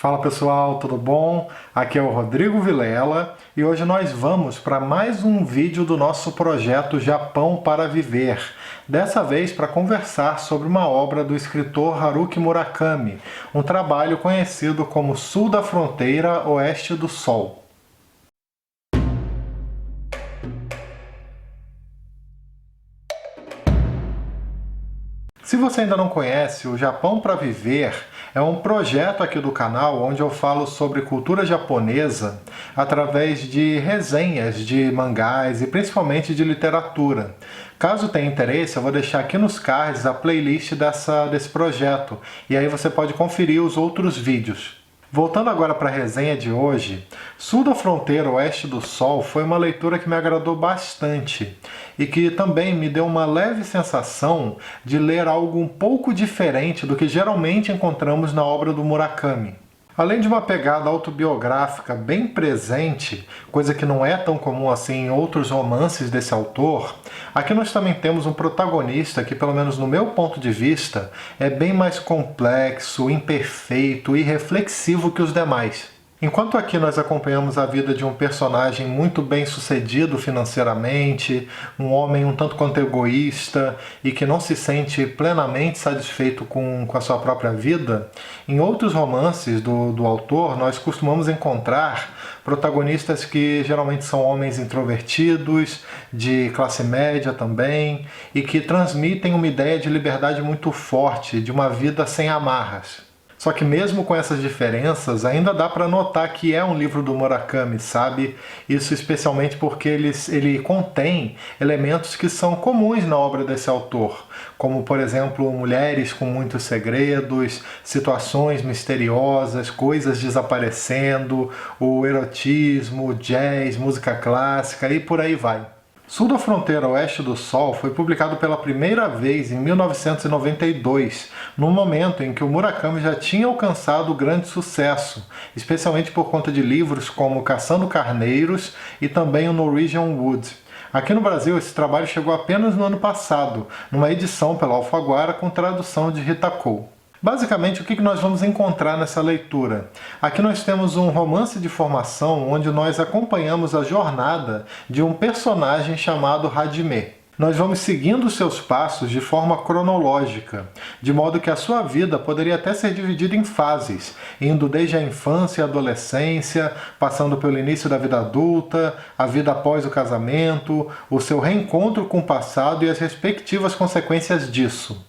Fala pessoal, tudo bom? Aqui é o Rodrigo Vilela e hoje nós vamos para mais um vídeo do nosso projeto Japão para Viver. Dessa vez para conversar sobre uma obra do escritor Haruki Murakami, um trabalho conhecido como Sul da Fronteira, Oeste do Sol. Se você ainda não conhece, o Japão para Viver é um projeto aqui do canal onde eu falo sobre cultura japonesa através de resenhas de mangás e principalmente de literatura. Caso tenha interesse, eu vou deixar aqui nos cards a playlist desse projeto e aí você pode conferir os outros vídeos. Voltando agora para a resenha de hoje, Sul da Fronteira, Oeste do Sol foi uma leitura que me agradou bastante e que também me deu uma leve sensação de ler algo um pouco diferente do que geralmente encontramos na obra do Murakami. Além de uma pegada autobiográfica bem presente, coisa que não é tão comum assim em outros romances desse autor, aqui nós também temos um protagonista que, pelo menos no meu ponto de vista, é bem mais complexo, imperfeito e reflexivo que os demais. Enquanto aqui nós acompanhamos a vida de um personagem muito bem sucedido financeiramente, um homem um tanto quanto egoísta e que não se sente plenamente satisfeito com a sua própria vida, em outros romances do autor nós costumamos encontrar protagonistas que geralmente são homens introvertidos, de classe média também, e que transmitem uma ideia de liberdade muito forte, de uma vida sem amarras. Só que mesmo com essas diferenças, ainda dá para notar que é um livro do Murakami, sabe? Isso especialmente porque ele contém elementos que são comuns na obra desse autor, como, por exemplo, mulheres com muitos segredos, situações misteriosas, coisas desaparecendo, o erotismo, jazz, música clássica e por aí vai. Sul da Fronteira, Oeste do Sol foi publicado pela primeira vez em 1992, num momento em que o Murakami já tinha alcançado grande sucesso, especialmente por conta de livros como Caçando Carneiros e também o Norwegian Wood. Aqui no Brasil, esse trabalho chegou apenas no ano passado, numa edição pela Alfaguara com tradução de Rita Cole. Basicamente, o que nós vamos encontrar nessa leitura? Aqui nós temos um romance de formação onde nós acompanhamos a jornada de um personagem chamado Hajime. Nós vamos seguindo seus passos de forma cronológica, de modo que a sua vida poderia até ser dividida em fases, indo desde a infância e a adolescência, passando pelo início da vida adulta, a vida após o casamento, o seu reencontro com o passado e as respectivas consequências disso.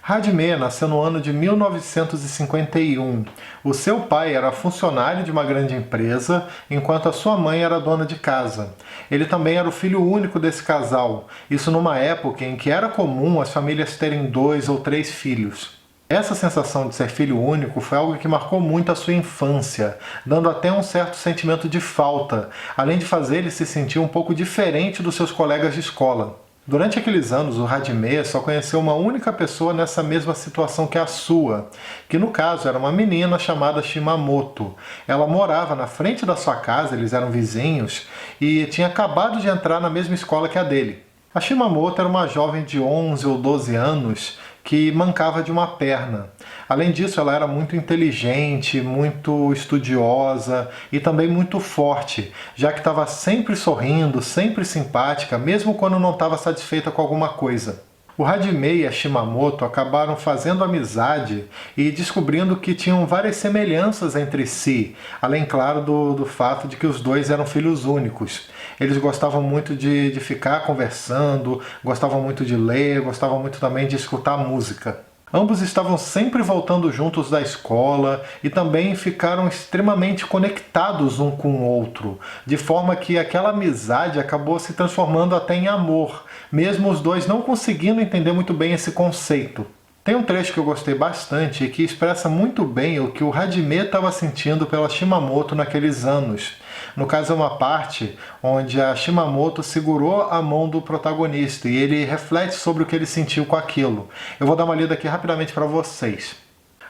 Hajime nasceu no ano de 1951. O seu pai era funcionário de uma grande empresa, enquanto a sua mãe era dona de casa. Ele também era o filho único desse casal, isso numa época em que era comum as famílias terem 2 ou 3 filhos. Essa sensação de ser filho único foi algo que marcou muito a sua infância, dando até um certo sentimento de falta, além de fazer ele se sentir um pouco diferente dos seus colegas de escola. Durante aqueles anos, o Hajime só conheceu uma única pessoa nessa mesma situação que a sua, que no caso era uma menina chamada Shimamoto. Ela morava na frente da sua casa, eles eram vizinhos, e tinha acabado de entrar na mesma escola que a dele. A Shimamoto era uma jovem de 11 ou 12 anos que mancava de uma perna. Além disso, ela era muito inteligente, muito estudiosa e também muito forte, já que estava sempre sorrindo, sempre simpática, mesmo quando não estava satisfeita com alguma coisa. O Hajime e a Shimamoto acabaram fazendo amizade e descobrindo que tinham várias semelhanças entre si, além, claro, do fato de que os dois eram filhos únicos. Eles gostavam muito de ficar conversando, gostavam muito de ler, gostavam muito também de escutar música. Ambos estavam sempre voltando juntos da escola e também ficaram extremamente conectados um com o outro, de forma que aquela amizade acabou se transformando até em amor, mesmo os dois não conseguindo entender muito bem esse conceito. Tem um trecho que eu gostei bastante e que expressa muito bem o que o Hajime estava sentindo pela Shimamoto naqueles anos. No caso, é uma parte onde a Shimamoto segurou a mão do protagonista e ele reflete sobre o que ele sentiu com aquilo. Eu vou dar uma lida aqui rapidamente para vocês.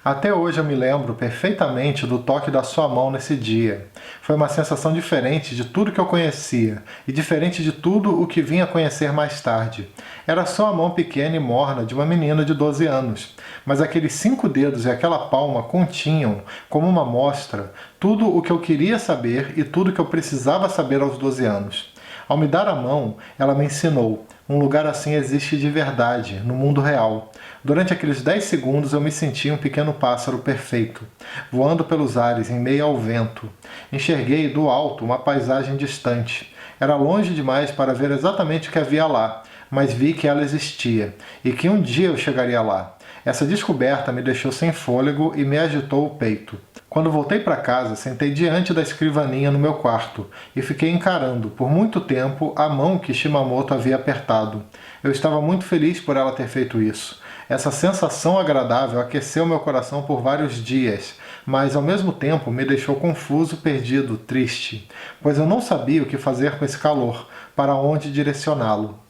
Até hoje eu me lembro perfeitamente do toque da sua mão nesse dia. Foi uma sensação diferente de tudo que eu conhecia, e diferente de tudo o que vim a conhecer mais tarde. Era só a mão pequena e morna de uma menina de 12 anos. mas aqueles 5 dedos e aquela palma continham, como uma amostra, tudo o que eu queria saber e tudo o que eu precisava saber aos 12 anos. Ao me dar a mão, ela me ensinou: um lugar assim existe de verdade, no mundo real. Durante aqueles 10 segundos eu me senti um pequeno pássaro perfeito, voando pelos ares em meio ao vento. Enxerguei do alto uma paisagem distante. Era longe demais para ver exatamente o que havia lá, mas vi que ela existia, e que um dia eu chegaria lá. Essa descoberta me deixou sem fôlego e me agitou o peito. Quando voltei para casa, sentei diante da escrivaninha no meu quarto e fiquei encarando, por muito tempo, a mão que Shimamoto havia apertado. Eu estava muito feliz por ela ter feito isso. Essa sensação agradável aqueceu meu coração por vários dias, mas ao mesmo tempo me deixou confuso, perdido, triste, pois eu não sabia o que fazer com esse calor, para onde direcioná-lo.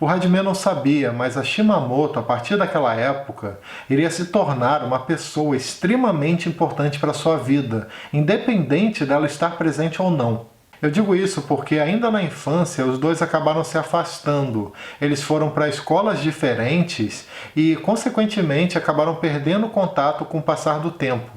O Hajime não sabia, mas a Shimamoto, a partir daquela época, iria se tornar uma pessoa extremamente importante para sua vida, independente dela estar presente ou não. Eu digo isso porque ainda na infância os dois acabaram se afastando. Eles foram para escolas diferentes e, consequentemente, acabaram perdendo contato com o passar do tempo.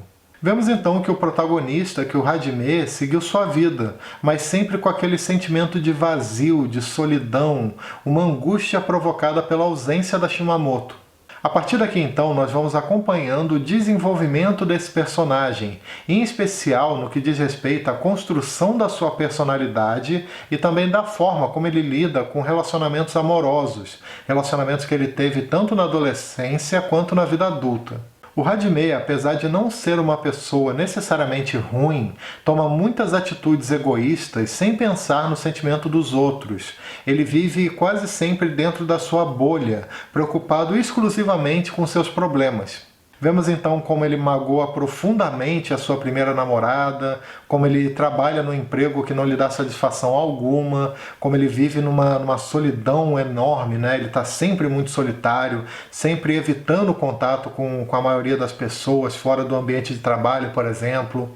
Vemos então que o protagonista, que o Hajime, seguiu sua vida, mas sempre com aquele sentimento de vazio, de solidão, uma angústia provocada pela ausência da Shimamoto. A partir daqui então nós vamos acompanhando o desenvolvimento desse personagem, em especial no que diz respeito à construção da sua personalidade e também da forma como ele lida com relacionamentos amorosos, relacionamentos que ele teve tanto na adolescência quanto na vida adulta. O Hajime, apesar de não ser uma pessoa necessariamente ruim, toma muitas atitudes egoístas sem pensar no sentimento dos outros. Ele vive quase sempre dentro da sua bolha, preocupado exclusivamente com seus problemas. Vemos então como ele magoa profundamente a sua primeira namorada, como ele trabalha no emprego que não lhe dá satisfação alguma, como ele vive numa solidão enorme, né? Ele está sempre muito solitário, sempre evitando contato com a maioria das pessoas, fora do ambiente de trabalho, por exemplo.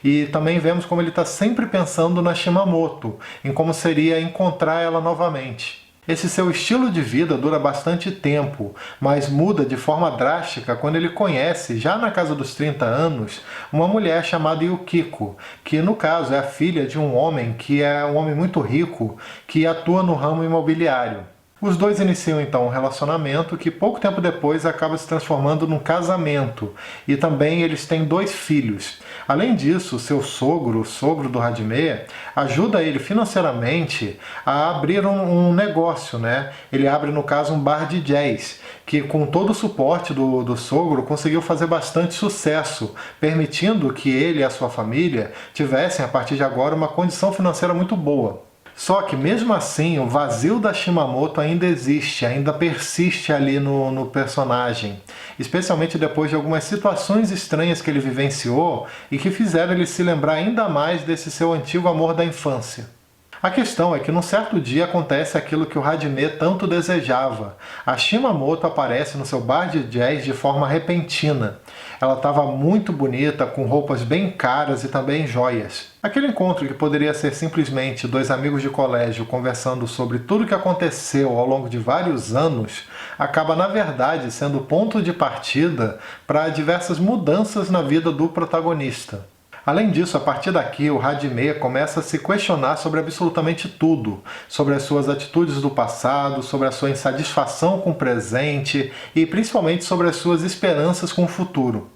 E também vemos como ele está sempre pensando na Shimamoto, em como seria encontrar ela novamente. Esse seu estilo de vida dura bastante tempo, mas muda de forma drástica quando ele conhece, já na casa dos 30 anos, uma mulher chamada Yukiko, que no caso é a filha de um homem que é um homem muito rico, que atua no ramo imobiliário. Os dois iniciam então um relacionamento que pouco tempo depois acaba se transformando num casamento, e também eles têm 2 filhos. Além disso, seu sogro, o sogro do Hajime, ajuda ele financeiramente a abrir um negócio, né? Ele abre, no caso, um bar de jazz, que com todo o suporte do sogro conseguiu fazer bastante sucesso, permitindo que ele e a sua família tivessem, a partir de agora, uma condição financeira muito boa. Só que mesmo assim, o vazio da Shimamoto ainda existe, ainda persiste ali no personagem. Especialmente depois de algumas situações estranhas que ele vivenciou e que fizeram ele se lembrar ainda mais desse seu antigo amor da infância. A questão é que num certo dia acontece aquilo que o Hajime tanto desejava. A Shimamoto aparece no seu bar de jazz de forma repentina. Ela estava muito bonita, com roupas bem caras e também joias. Aquele encontro que poderia ser simplesmente 2 amigos de colégio conversando sobre tudo o que aconteceu ao longo de vários anos, acaba na verdade sendo o ponto de partida para diversas mudanças na vida do protagonista. Além disso, a partir daqui, o Hajime começa a se questionar sobre absolutamente tudo, sobre as suas atitudes do passado, sobre a sua insatisfação com o presente e principalmente sobre as suas esperanças com o futuro.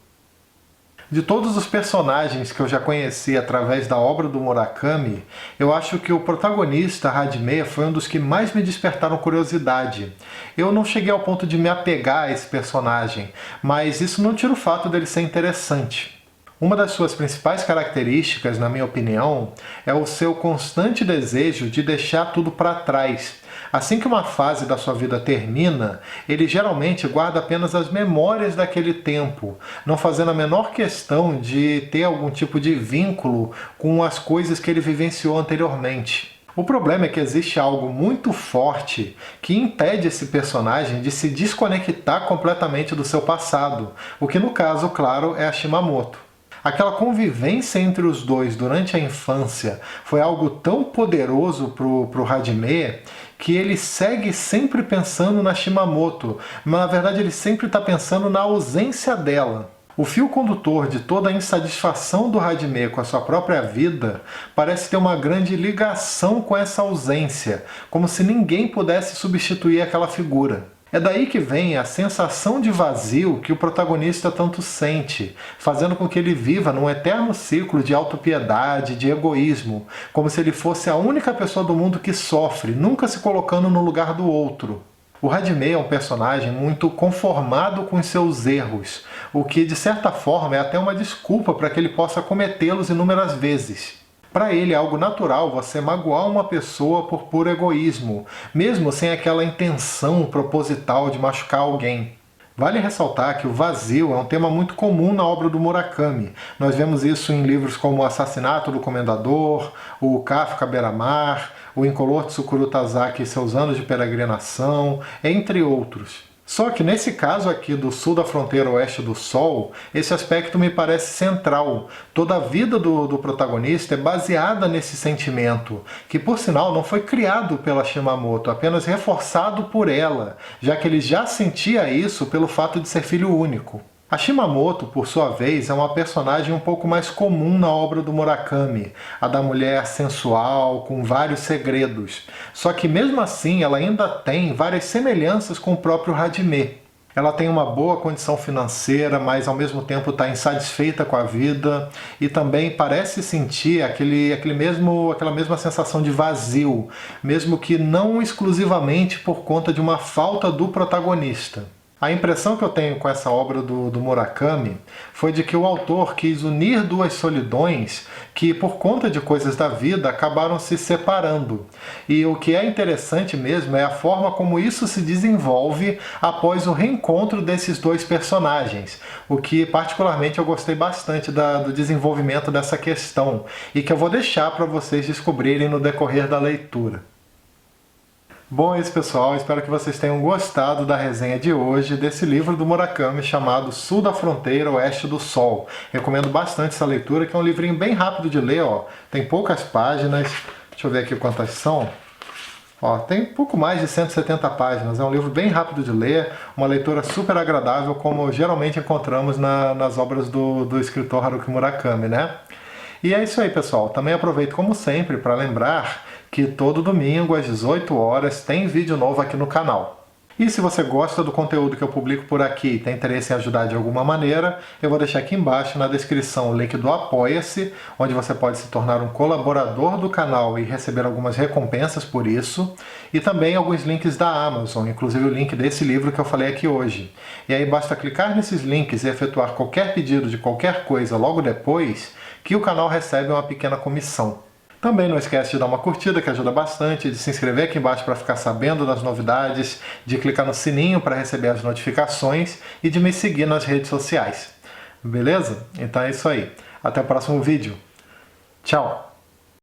De todos os personagens que eu já conheci através da obra do Murakami, eu acho que o protagonista, Hajime, foi um dos que mais me despertaram curiosidade. Eu não cheguei ao ponto de me apegar a esse personagem, mas isso não tira o fato dele ser interessante. Uma das suas principais características, na minha opinião, é o seu constante desejo de deixar tudo para trás. Assim que uma fase da sua vida termina, ele geralmente guarda apenas as memórias daquele tempo, não fazendo a menor questão de ter algum tipo de vínculo com as coisas que ele vivenciou anteriormente. O problema é que existe algo muito forte que impede esse personagem de se desconectar completamente do seu passado, o que no caso, claro, é a Shimamoto. Aquela convivência entre os dois durante a infância foi algo tão poderoso pro Hajime que ele segue sempre pensando na Shimamoto, mas na verdade ele sempre está pensando na ausência dela. O fio condutor de toda a insatisfação do Hajime com a sua própria vida parece ter uma grande ligação com essa ausência, como se ninguém pudesse substituir aquela figura. É daí que vem a sensação de vazio que o protagonista tanto sente, fazendo com que ele viva num eterno ciclo de autopiedade, de egoísmo, como se ele fosse a única pessoa do mundo que sofre, nunca se colocando no lugar do outro. O Hajime é um personagem muito conformado com os seus erros, o que de certa forma é até uma desculpa para que ele possa cometê-los inúmeras vezes. Para ele é algo natural você magoar uma pessoa por puro egoísmo, mesmo sem aquela intenção proposital de machucar alguém. Vale ressaltar que o vazio é um tema muito comum na obra do Murakami. Nós vemos isso em livros como O Assassinato do Comendador, o Kafka à Beira-Mar, o Incolor Tsukuru Tazaki e seus Anos de Peregrinação, entre outros. Só que nesse caso aqui do sul da fronteira oeste do Sol, esse aspecto me parece central. Toda a vida do protagonista é baseada nesse sentimento, que por sinal não foi criado pela Shimamoto, apenas reforçado por ela, já que ele já sentia isso pelo fato de ser filho único. A Shimamoto, por sua vez, é uma personagem um pouco mais comum na obra do Murakami, a da mulher sensual, com vários segredos. Só que mesmo assim ela ainda tem várias semelhanças com o próprio Hajime. Ela tem uma boa condição financeira, mas ao mesmo tempo está insatisfeita com a vida e também parece sentir aquela mesma sensação de vazio, mesmo que não exclusivamente por conta de uma falta do protagonista. A impressão que eu tenho com essa obra do Murakami foi de que o autor quis unir duas solidões que, por conta de coisas da vida, acabaram se separando. E o que é interessante mesmo é a forma como isso se desenvolve após o reencontro desses dois personagens, o que particularmente eu gostei bastante do desenvolvimento dessa questão e que eu vou deixar para vocês descobrirem no decorrer da leitura. Bom, é isso, pessoal. Espero que vocês tenham gostado da resenha de hoje desse livro do Murakami chamado Sul da Fronteira, Oeste do Sol. Recomendo bastante essa leitura, que é um livrinho bem rápido de ler, ó. Tem poucas páginas. Deixa eu ver aqui quantas são. Ó, tem pouco mais de 170 páginas. É um livro bem rápido de ler, uma leitura super agradável, como geralmente encontramos nas obras do escritor Haruki Murakami, né? E é isso aí, pessoal. Também aproveito, como sempre, para lembrar que todo domingo às 18 horas tem vídeo novo aqui no canal. E se você gosta do conteúdo que eu publico por aqui e tem interesse em ajudar de alguma maneira, eu vou deixar aqui embaixo na descrição o link do Apoia-se, onde você pode se tornar um colaborador do canal e receber algumas recompensas por isso, e também alguns links da Amazon, inclusive o link desse livro que eu falei aqui hoje. E aí basta clicar nesses links e efetuar qualquer pedido de qualquer coisa logo depois, que o canal recebe uma pequena comissão. Também não esquece de dar uma curtida, que ajuda bastante, de se inscrever aqui embaixo para ficar sabendo das novidades, de clicar no sininho para receber as notificações e de me seguir nas redes sociais. Beleza? Então é isso aí. Até o próximo vídeo. Tchau!